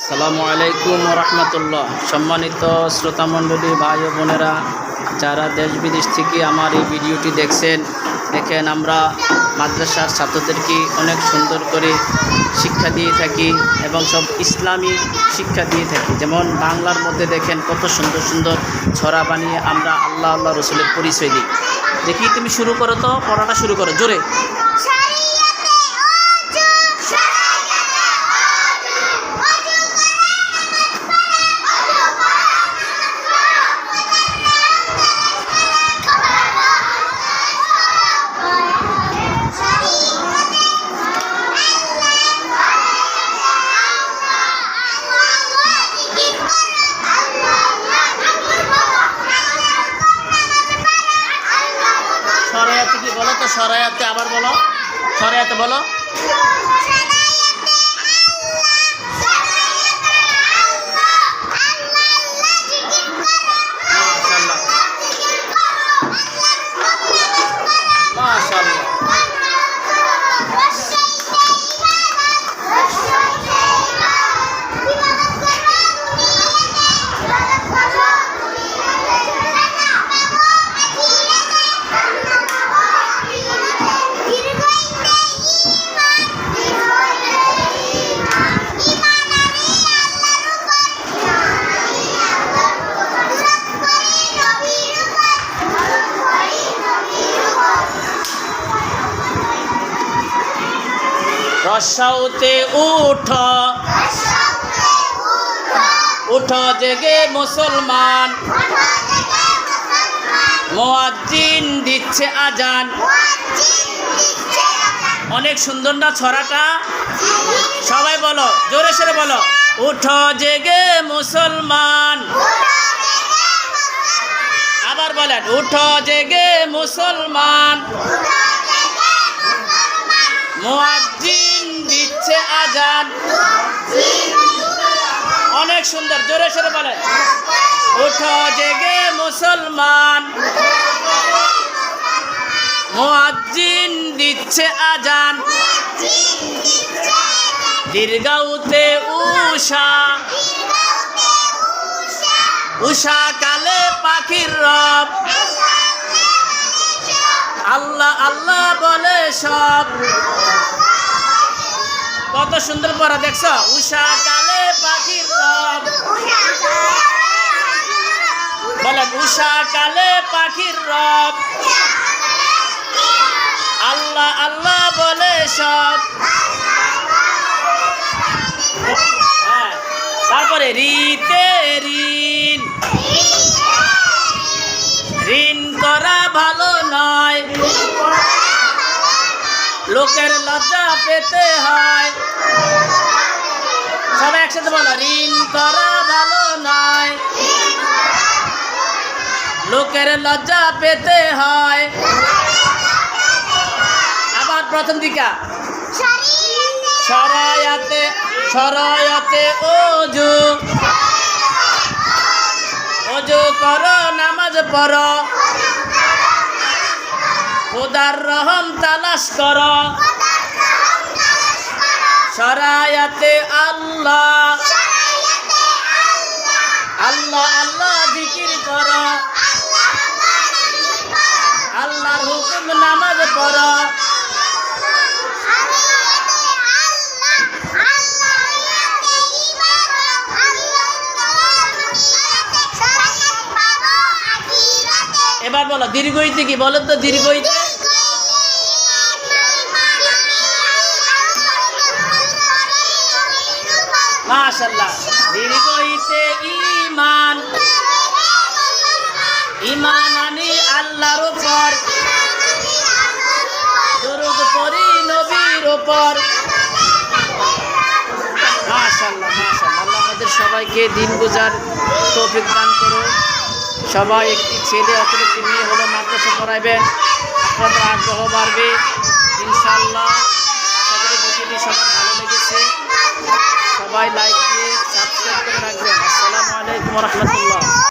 আসসালামু আলাইকুম রহমতুল্লাহ। সম্মানিত শ্রোতামণ্ডলী ভাই ও বোনেরা, যারা দেশ বিদেশ থেকে আমার এই ভিডিওটি দেখছেন, দেখেন আমরা মাদ্রাসার ছাত্রদেরকে অনেক সুন্দর করে শিক্ষা দিয়ে থাকি এবং সব ইসলামী শিক্ষা দিয়ে থাকি। যেমন বাংলার মধ্যে দেখেন কত সুন্দর সুন্দর ছড়া বানিয়ে আমরা আল্লাহ রসুলের পরিচয় দিই। দেখি তুমি শুরু করো, তো পড়াটা শুরু করো জোরে। সরায়াতে কি বলো তো? সরায়াতে আবার বলো, সরায়াতে বলো। মাশাআল্লাহ। রসাউতে উঠো, উঠো জেগে মুসলমান, মুয়াজ্জিন দিচ্ছে আজান। অনেক সুন্দর না ছড়াটা? সবাই বলো, জোরে সোরে বলো। উঠো জেগে মুসলমান, আবার বলেন উঠো জেগে মুসলমান, মুয়াজ্জিন দিচ্ছে আজান। অনেক সুন্দর, জোরে সোরে বলেন। উঠো জেগে মুসলমান, মুয়াজ্জিন দিচ্ছে আজান। দীর্ঘাউতে উষা, উষা কালে পাখির রব, আল্লাহ আল্লাহ বলে সব। কত সুন্দর পড়া দেখছো? উষা কালে পাখির রব, বলেন উষা কালে পাখির রব, আল্লাহ আল্লাহ বলে সব। হ্যাঁ, তারপরে রিতে ঋণ, ঋণ করা ভালো নয়, লোকের লজ্জা পেতে হয়। সবাই একসাথে বলো, ঋণ করা ভালো নয়, লোকের লজ্জা পেতে হয়। আবার প্রথম দিকে সরায়াতে, সরায়াতে ওযু, ওযু করো নামাজ পড়ো, খোদার রহম তালাশ করো। সরায়াতে আল্লাহ, আল্লাহ আল্লাহ জিকির করো, আল্লাহর হুকুম নামাজ পড়ো। এবার বলো দীর্ঘইতে কি? বলো তো দীর্ঘইতে। মাশাআল্লাহ। দীর্ঘইতে ঈমান, ঈমান আনি আল্লাহর উপর, দরুদ পড়ি নবীর উপর। মাশাআল্লাহ মাশাআল্লাহ। আল্লাহ আমাদের সবাইকে দিন বোঝার তৌফিক দান করুন। সবাই একটি ছেলে অথবা একটি মেয়ে হলো মাদ্রাসা পড়াইবেন, আপনাদের আগ্রহ বাড়বে ইনশাআল্লাহ। আশা করি ভিডিওটি সবার ভালো লেগেছে। সবাই লাইক দিয়ে সাবস্ক্রাইব করে রাখবেন। আসসালামু আলাইকুম রহমতুল্লাহ।